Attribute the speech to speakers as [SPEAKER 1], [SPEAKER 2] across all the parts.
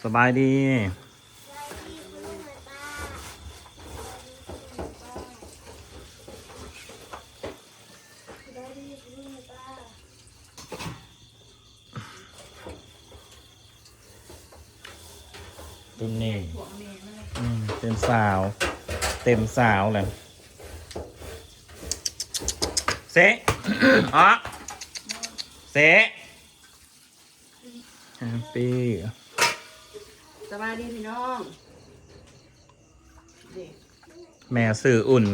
[SPEAKER 1] สบายดีตุนนี่เต็มสาวเลยเซะ อ๋อเซะแฮปปี้
[SPEAKER 2] สบายดีพี่น้อง
[SPEAKER 1] แม่สื่ออุ่น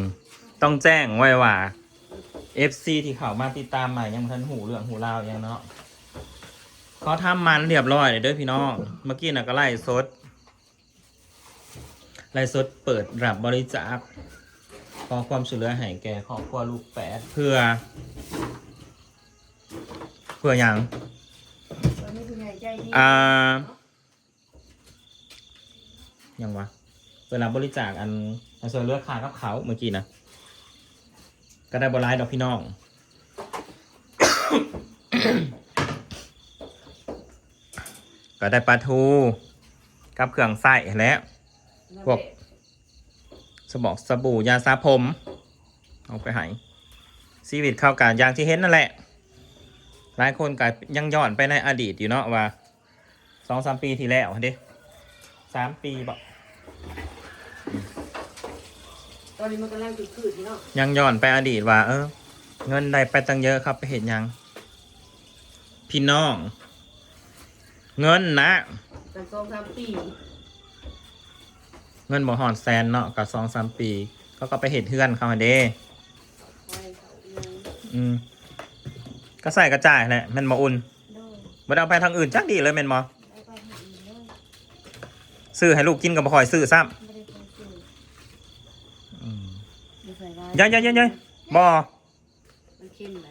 [SPEAKER 1] ต้องแจ้งไว้ว่า FC ที่เขามาติดตามใหม่ยังทันหูเรื่องหูราวยังเนาะเขาทำมันเรียบร้อยเลยเด้อพี่น้องเมื่อกี้น่ะก็ไล่สดเปิดรับบริจาคขอความช่วยเหลือให้แก่ครอบครัวลูกแปดเพื่ออย่าง
[SPEAKER 2] วันนี้คุณยายใจดี
[SPEAKER 1] ยังวะเปิดรับบริจาคอันช่วยเหลือค่ากับเขาเมื่อกี้นะก็ได้บรายดอกพี่น้อง ก็ได้ปลาทูกับเครื่องใส่แล้วพวกสบู่ยาสระผมเอาไปให้ชีวิตเข้ากันอย่างที่เห็นนั่นแหละหลายคนก็ยังย้อนไปในอดีตอยู่เนาะว่า 2-3 ปีที่แล้วเด้3 ปีบอก
[SPEAKER 2] ตอนนี้มันกำลังจืดๆเนาะ
[SPEAKER 1] ยังย้อนไปอดีตว่าเงินได้ไปตั้งเยอะครับไปเห็นยังพี่น้องเงินนะ
[SPEAKER 2] ตั้ง2-3 ปี
[SPEAKER 1] เงินบ่หอนแซนเนาะกับ2-3 ปีก็ไปเห็นเพื่อนเขาเด้ก็ใส่กระจายแหละแม่นบ่อุ่นบ่ได้เอาไปทางอื่นจักดีเลยแม่นบ่ซื้อให้ลูกกินก็บ่ค่อยซื้อซ้ำอย่าบ่
[SPEAKER 2] มันเค็มไหม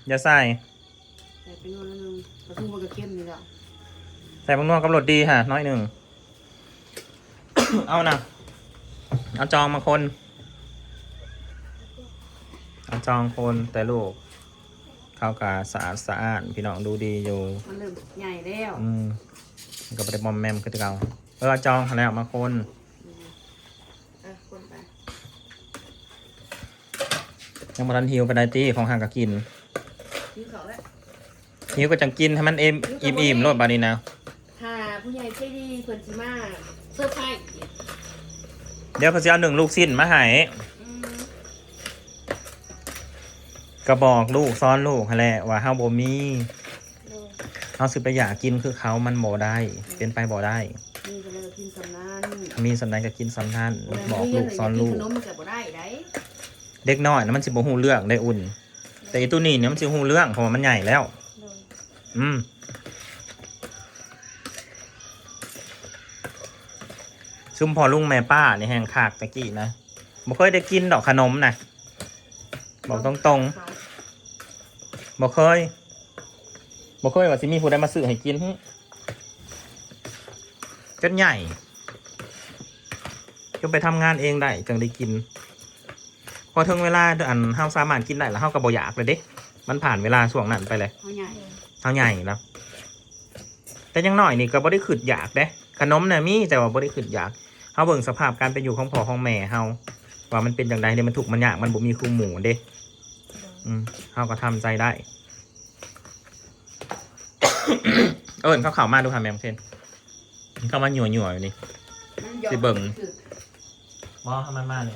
[SPEAKER 1] อย่าใส่
[SPEAKER 2] แต่เป็นวันนึงกระทุ่มมันก็เค็มนี่แหละ
[SPEAKER 1] ใส่บางนวดกับรสดีค่ะน้อยหนึ่ง เอานะเอาจองมาคนเอาจองคนแต่ลูกเข้ากาสะอาดพี่น้องดูดีอยู่
[SPEAKER 2] มันเริ่มใหญ่แล้ว
[SPEAKER 1] มันก็ไปบอมแมมคือเก่าเอาจองแล้วมาคน
[SPEAKER 2] คนไป
[SPEAKER 1] ยังมาทันหิวไปได้ตีของห่างก็กินหิวก็จังกินให้มันอิ่มรสบานี้นะ
[SPEAKER 2] ค่ะผู้ใหญ่ใจดีเพิ่นสิมาเซอร์ไพรส์
[SPEAKER 1] เดี๋ยวเขาจะเอา1 ลูกสิ้นมาให้ก็บอกลูกซ้อนลูกแหละว่าเฮาบ่มีเฮาสิไปอยากกินคือเขามันบ่ได้เป็นไปบ่ได้
[SPEAKER 2] มีก็เลยกินสำนัน
[SPEAKER 1] มีสำนันก็กินสำนันบอกลูกซ้อนลูก
[SPEAKER 2] ขนมก็บ่ได้ได้
[SPEAKER 1] เด็กน้อยนะมันสิบ่ฮู้เรื่องได้อุ่นแต่อีตัวนี้เนี่ยมันสิฮู้เรื่องเพราะว่ามันใหญ่แล้วซุ่มพอลุงแม่ป้าในแห่งขากตะกี้นะบ่เคยได้กินดอกขนมนะบอกตรงๆบ่เคยว่าสิมีผู้ใดมาซื้อให้กินจนใหญ่จนไปทำงานเองได้จึงได้กินพอถึงเวลาอันเฮาสามารถกินได้แล้วเฮาก็บ่อยากเลยเด้มันผ่านเวลาช่วงนั้นไปเลยเฮาใหญ่แล้วแต่ยังน้อยนี่ก็บ่ได้ขึ้นอยากเด้ขนมน่ะมีแต่ว่าบ่ได้ขึ้นอยากเฮาเบิ่งสภาพการเป็นอยู่ของพ่อของแม่เฮาว่ามันเป็นจังได๋เนี่ยมันถูกมันยากมันบ่มีคู่หมู่เด้เฮาก็ทำใจได้ เขาเข้ามาดูค่ะแม่เทนเข้ามาหยั่วอยู่นี่สิเบิ่งบ่ให้มันมานี่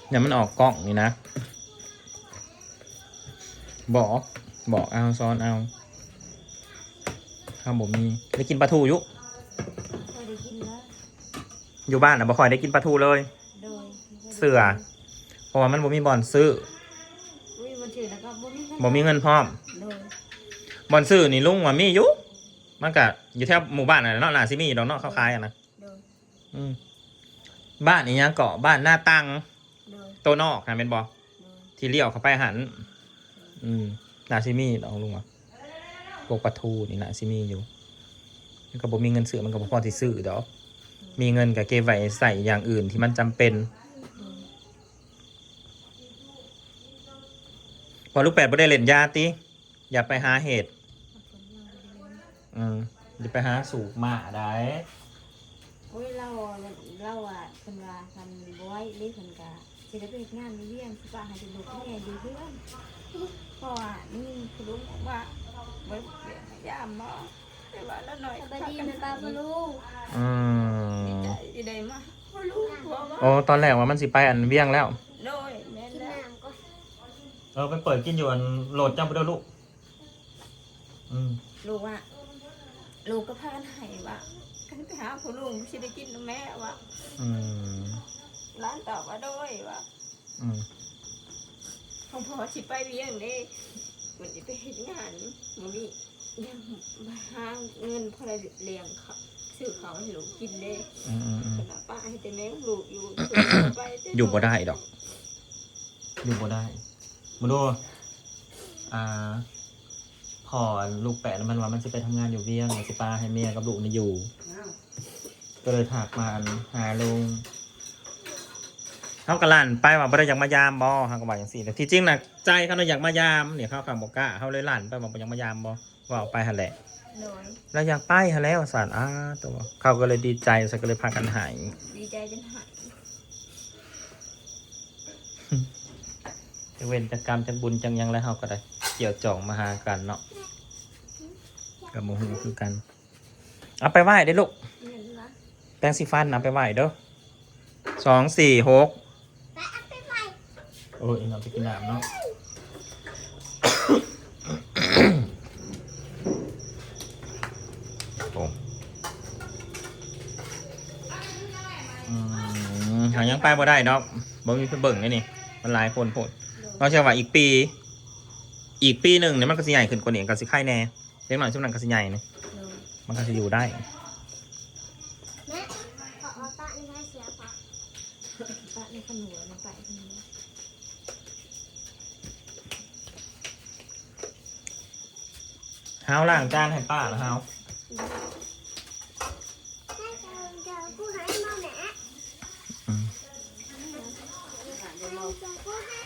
[SPEAKER 1] เนี่ยมันออกกล้องนี่นะบอกเอาซ้อนเอาข้าวบ่มีได้กินปลาทูอยู่บ้านนะบ่ค่อยได้กินปลาทูเลยเสือเพราะว่ามันบ่มีบ่อนซื้อบ่มีเงินพร้อมบ่อนซื้อนี่ลุงว่ามีอยู่มันก็อยู่แถวหมู่บ้านน่ะเนาะน่าสิมีดอกเนาะเขาขายอ่ะนะบ้านนี่ยังเกาะบ้านหน้าตังโตนอกนะเป็นบ่ที่เลี้ยวเข้าไปหันนาซิมีเอาลุงอ่ะพวกปลาทูนี่นาซิมีอยู่มันก็บ่มีเงินซื้อมันก็บ่พอที่ซื้อดอกมีเงินก็เก็บไว้ใส่อย่างอื่นที่มันจำเป็นพอลูกแปดบ่ได้เล่นยาติอย่าไปหาเหตุ จะไปหาสูบมาได้
[SPEAKER 2] โอ้ยเราอ่ะคนว่าคันบ่ไว้เล่คนกะสิได้ไปเฮ็ดงานมีเลี้ยงสิป้าให้เป็นลูกแม่ดีเพื่อนเพราะว่านี่คุณลุงบอกว่าไว้เปลี่ยนยามบ่แต่ว่าละหน่อย
[SPEAKER 3] สบายดีนะตาบลูก
[SPEAKER 2] ใจดีได้มาบ่รู้ว่าว่า
[SPEAKER 1] โอ้ตอนแรกว่ามันสิไปอันเวียงแล้ว
[SPEAKER 2] โดยแม่น
[SPEAKER 3] กิน
[SPEAKER 2] แล้ว
[SPEAKER 3] น้ำก็
[SPEAKER 1] ไปเปิดกินอยู่อันโหลดจังไปด้วยลูก
[SPEAKER 2] ลูกว่าลูกก็พากันให้ว่ากันไปหาคุณลุงสิได้กินนำแม่ว่าร้านตอบว่าโดยว่าของพ่อสิไปเลี้ยงเด้มันสิไปเฮ็ดงานมันมียังมาหาเงินพอได้เลี้ยงเขาซื้อเขาวให้ลูกกินเด้ขณะป้าให้แต่แม่ของลูกอยู่ไปแต่
[SPEAKER 1] อยู่บ่ได้ดอก อยู่บ่ได้มาดูพอลูกแปะมันว่ามันจะไปทำงานอยู่เวียงสิปาให้เมียกับลูกนี่อยู่ ก็เลยถักมาหาลุงเขากระลั่นไปว่าบ่ได้อยากมายามบ่เขาก็บอกอย่างสี่แต่ที่จริงน่ะใจเขาอยากมายามเนี่ยเขาขังบอกกล้าเขาเลยลั่นไปว่าบ่อยากมายามบ่ว่าเอาไปหันแหละ
[SPEAKER 2] โดย
[SPEAKER 1] แล้วอยากไปหันแล้วสารตัวเขาก็เลยดีใจสักก็เลยพากันหาย
[SPEAKER 2] ดีใจจนหาย
[SPEAKER 1] เว้นจากกรรมจากบุญจังยังแล้วเขาก็ได้เกี่ยวจ่องมาหากันเนาะกับโมโหคือกันเอาไปไหว้ได้ลูก
[SPEAKER 2] เห็นนะ
[SPEAKER 1] แปรงสีฟันเอาไปไหว้เด้อ2 4 6โอ้ยเอาไปกินน้ำเนาะ โอ้หายังไปบ่ได้ดอกบ่มีเพิ่นเบิ่งไอ้นี่มันหลายคนโพดเราเชื่อว่าอีกปีหนึ่งเนี่ยมันก็สิใหญ่ขึ้นกว่านี้ก็สิไข่แน่เล็กหน่อยช่วงนั้นก็สิใหญ่เนี่ย
[SPEAKER 2] โดย
[SPEAKER 1] มันก็สิอยู่ได้
[SPEAKER 3] แม่ขอเอาตานี่ให้เสียปะ
[SPEAKER 2] ป้าในขนมในไปที่นี่
[SPEAKER 1] เฮาล้างจานให้ป้าแล้วเฮา
[SPEAKER 3] ให้เจอผู้ให้มาแม่เจอผู้ให้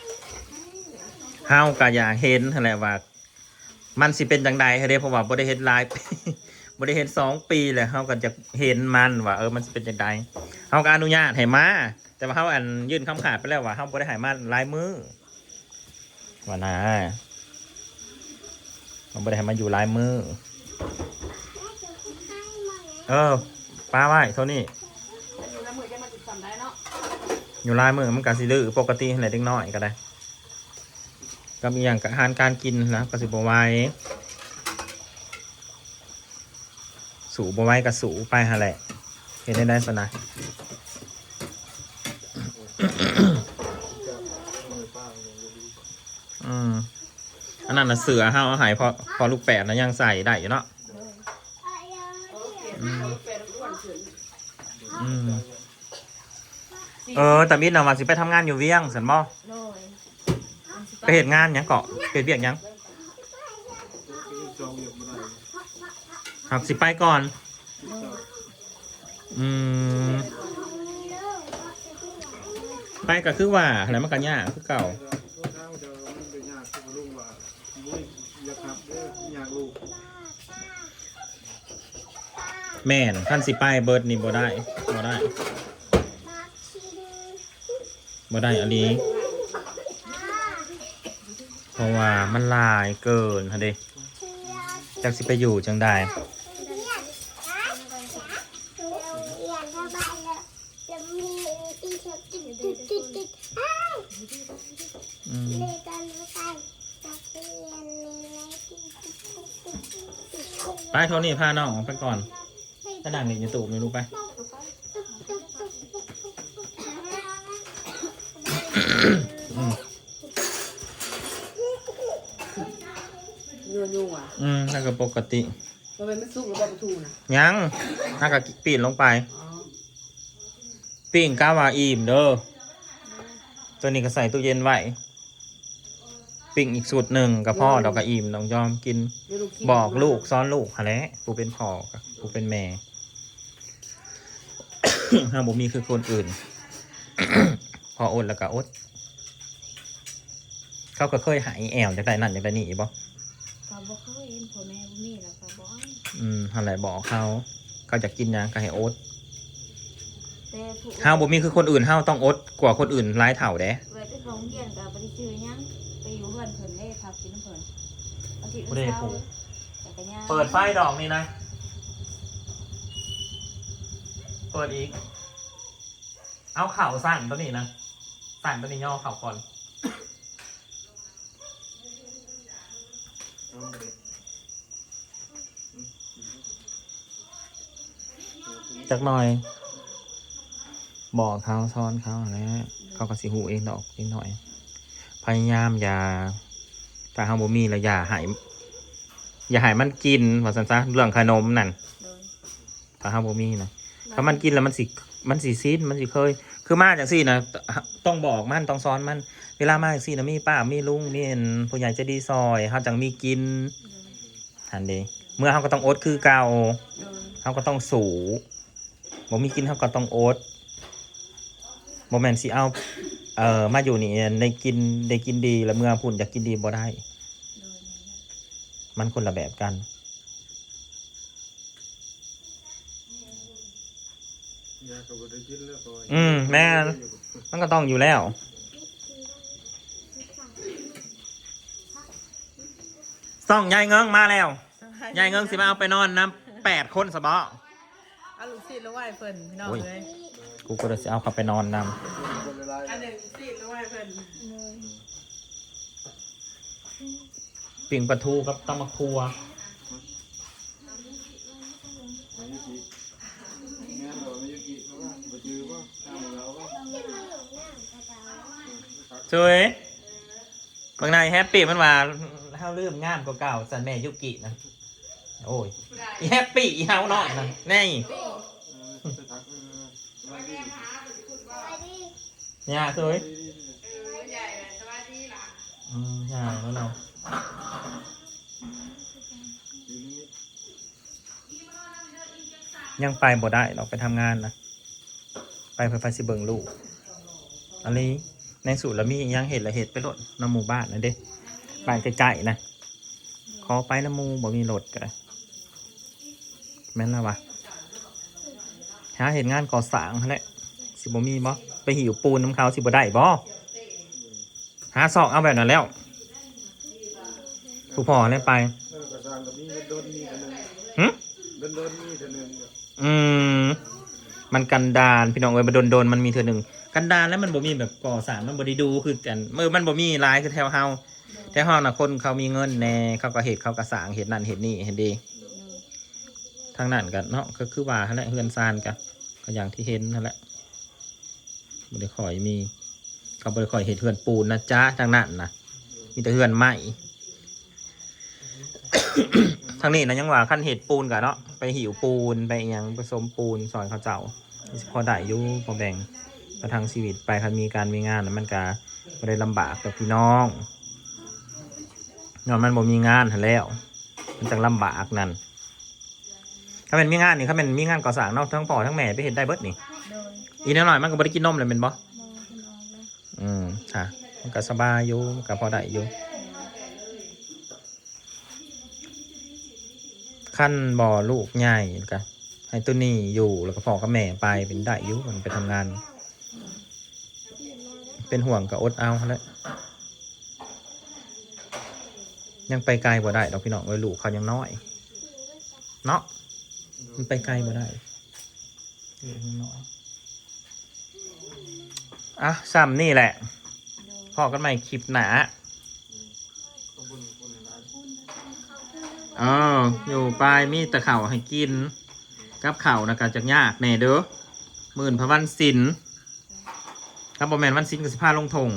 [SPEAKER 1] เฮาก็อยากเห็นนั่นแหละว่ามันสิเป็นจังใดเด้เพราะว่าบ่ได้เฮ็ดหลายปี บ่ได้เฮ็ด2 ปีแล้วเฮาก็จะเห็นมันว่ามันสิเป็นจังใดเฮาก็อนุญาตให้มาแต่ว่าเฮายื่นคำขาดไปแล้วว่าเฮาบ่ได้ให้มาหลายมื้อว่านะเราบ่ได้ให้มาอยู่หลายมื้อ
[SPEAKER 3] แม่เจอผู้ให้มาแม่
[SPEAKER 1] ป้าไว้เท่านี้
[SPEAKER 2] อยู่แล้วมือจะมาติดต่อได้เนาะ
[SPEAKER 1] อยู่ลายมือมันก็สิดื้อปกติอะไรเล็กน้อยก็ได้ก็มีอย่างอาหารการกินนะก็สิบไหว้สูบไหว้กับสูไปฮะแหละเห็นได้สนะ อันนั้นน่ะเสือห้าวหายพอลูกแปดนะยังใส่ได้อยู่เนาะ แต่มิดนะว่าสิไปทำงานอยู่เวียงสันบ่
[SPEAKER 2] โดย
[SPEAKER 1] ไปเหตุงานหยังเกาะไปเวียกหยังหักสิไปก่อน ไปก็คือว่าอะไรมันกันยากคือเก่าแม่นขั้นสิไปเบิร์ดนี่บ่ได้บ่ได้อันนี้เพราะว่ามันหลายเกินฮะเด้จักสิไปอยู่จังได้ไปโทนี่พาน้องออกไปก่อนถ้านั่งนี่จะตูบไม่รู้ไป
[SPEAKER 2] ยุ่งอ่ะ
[SPEAKER 1] นั่นก็ปกติ
[SPEAKER 2] มันเป็นไม่สุกหรือว่าประตูนะ
[SPEAKER 1] ยังน่าก็ปีนลงไปปิ้งกาวาอิ่มเด้อตัวนี้ก็ใส่ตู้เย็นไว้ปิ้งอีกสูตรหนึ่งกับพ่อดอกกระอิ่มน้องยอมกินบอกลูกซ้อนลูกฮะแหละกูเป็นพ่อกับกูเป็นแม่ ห้ามบ่มีคือคนอื่น พออดแล้วก็อดเขาก็เคยหายแอวจากได้นั่นจากได้นี่บ่
[SPEAKER 2] เขาบ บ่เคยเห็นพ่อแม่บ่มีแล้วก็บ่เอา
[SPEAKER 1] อะไรบอกเขาจะกินหยังก็ให้อด
[SPEAKER 2] แต่ผู้
[SPEAKER 1] เฮาบ่มีคือคนอื่นเฮาต้องอดกว่าคนอื่นหลายเท่าเด้
[SPEAKER 2] ไว้ไปโรงเรียนก็บ่ได้ชื่อหยังไปอยู่เฮือนเพิ่นได้พักกินน้ำเพิ่นอาทิตย์
[SPEAKER 1] บ่ได้
[SPEAKER 2] เช้า
[SPEAKER 1] ผูก
[SPEAKER 2] แต่ก็ย่าง
[SPEAKER 1] เปิดไฟดอกนี่นะเปิดอีกเอาเข่าสั่นตัวนี้นะสั่นตัวนี้ย่อเข่าก่อนจักหน่อย บอกเขาซ้อนเขาแล้วเขาก็สิหูเองดอกนิดหน่อย พยายามอย่าถ้าเฮาบ่มีแล้วอย่าให้มันกินว่าซั่นซะเรื่องขนมนั่น
[SPEAKER 2] โดย
[SPEAKER 1] ถ้าเฮาบ่มีนะถ้ามันกินแล้วมันสิซีดมันสิเคย คือมาจังซี่นะต้องบอกมันต้องสอนมัน เวลามาจังซี่นะมีป้ามีลุงมีผู้ใหญ่ใจดีซอยเฮาจังมีกิน
[SPEAKER 2] โดย
[SPEAKER 1] ทันเด้เมื่อเฮาก็ต้องอดคือเก่า
[SPEAKER 2] โดย
[SPEAKER 1] เฮาก็ต้องสู้บ่มีกินเฮาก็ต้องอดบ่แม่นสิเอามาอยู่นี่ได้กินดีแล้วเมื่อพุ่นอยากกินดีบ่ได้
[SPEAKER 2] โดย
[SPEAKER 1] มันคนละแบบกัน
[SPEAKER 4] ยาก็บ่ได้กินแล้วก็
[SPEAKER 1] แม่นมันก็ต้องอยู่แล้วซ่องยายเงิงมาแล้วยายเงิงสิมาเอาไปนอนน้ำ8 คนสบอ
[SPEAKER 5] เอาลูกศิษย์แล้วไหวเพิ่นพี่น้อง
[SPEAKER 1] โอ้ย
[SPEAKER 5] เลย
[SPEAKER 1] กูก็เลยสิเอาเขาไปนอนน
[SPEAKER 4] คนละลาย
[SPEAKER 5] อันหนึ่งศิษย์แล้วไหวเพิ่น
[SPEAKER 1] ำปิ่งปลาทูกับตำมะครัว
[SPEAKER 4] มายุกิงานเรามายุกิเพราะว่าบ่จือว่าทางเราว่า
[SPEAKER 1] ช่วยบางนายแฮปปี้มันว่าเฮาลืมงามกว่าเก่าสันแม่ยุกินะโอ้ยอีแฮปปี้อีเฮาเนาะนะนี่
[SPEAKER 4] จะทักว่าดี
[SPEAKER 1] เนี่ยช่วย
[SPEAKER 5] ใหญ่สวัสดีล่ะ
[SPEAKER 1] ใช่แล้วเรา
[SPEAKER 4] อยู่นี่
[SPEAKER 1] ยังไปบ่ได้เราไปทำงานนะไปเพื่อไปสิเบิงลูกอันนี้ในสูตรแล้วมียังเห็ดละเห็ดไปรถน้ำหมู่บ้านนะเด้บ้านไกลๆนะขอไปน้ำหมูบ่มีรถกันแม่นแล้ววะหาเห็นงานก่อสร้างนั่นแหละสิบ่มีบ่ไปหิวปูนน้ำเขาสิบ่ได้บ่หาซอกเอาแบบนั้นแล้วผู้พ่อเนี่ยไป
[SPEAKER 4] กระซังก็มีโดนมีแต่นึง
[SPEAKER 1] หึ
[SPEAKER 4] โดนมีแต่นึง
[SPEAKER 1] มันกันดานพี่น้องเอ้ยมาโดนมันมีเธอหนึ่งกันดานแล้วมันบ่มีแบบก่อสร้างมันบ่ได้ดูคือกันมันบ่มีหลายคือแถวเฮาน่ะคนเขามีเงินแน่เขาก็เฮ็ดเขาก็สร้างเฮ็ดนั่นเฮ็ดนี่เฮ็ดดีทางนั้นกันเนาะก็คือว่าหั่นแหละเฮือนซานกันก็อย่างที่เห็นนั่นแหละบ่ได้ค่อยมีเขาบ่ได้ค่อยเฮ็ดเฮือนปูนนะจ๊ะทางนั้นนะมีแต่เฮือนไม้ ทางนี้นะยังว่าขั้นเห็ดปูนกันเนาะไปหิวปูนไปอิหยังผสมปูนสอนเขาเจ้าพอได้อยู่พอแบ่งประทังชีวิตไปคันมีการมีงานแล้วมันก็ไม่ได้ลำบากกับพี่น้องนอนมันบ่มีงานหั้นแล้ว มันจังลำบากนั่นถ้าเป็นมีงานนี่ถ้าเป็นมีงานก่อสร้างเนาะทั้งพ่อทั้งแม่ไปเห็นได้เบิดนี่
[SPEAKER 2] โดย
[SPEAKER 1] อีกนิดหน่อยมันก็บ่ได้กินนมเลยเป็นบ่
[SPEAKER 2] มองขึ้นออกแล้ว
[SPEAKER 1] ค่ะมันก็สบายอยู่มันก็พอได้อยู่ขั้นบ่อลูกใหญ่ก็ให้ตัวนี้อยู่แล้วก็พ่อกับแม่ไปเป็นได้อยุมันไปทำงาน เป็นห่วงกับอดเอาแล้วยังไปไกลบ่ได้ดอกพี่น้องเอ้ยลูกเขายังน้อยเนาะมันไปไกลบ่ได้ลูกยังน้อยอ่ะซ้ำนี่แหละพอกันใหม่คลิปหนาอยู่ปลายมีแต่ข่าวให้กินกับข่าวนะก็จะยากแน่เด้อมื่นพระวันศิลป์ครับบอแมนวันศิลป์กับสิพาลงทง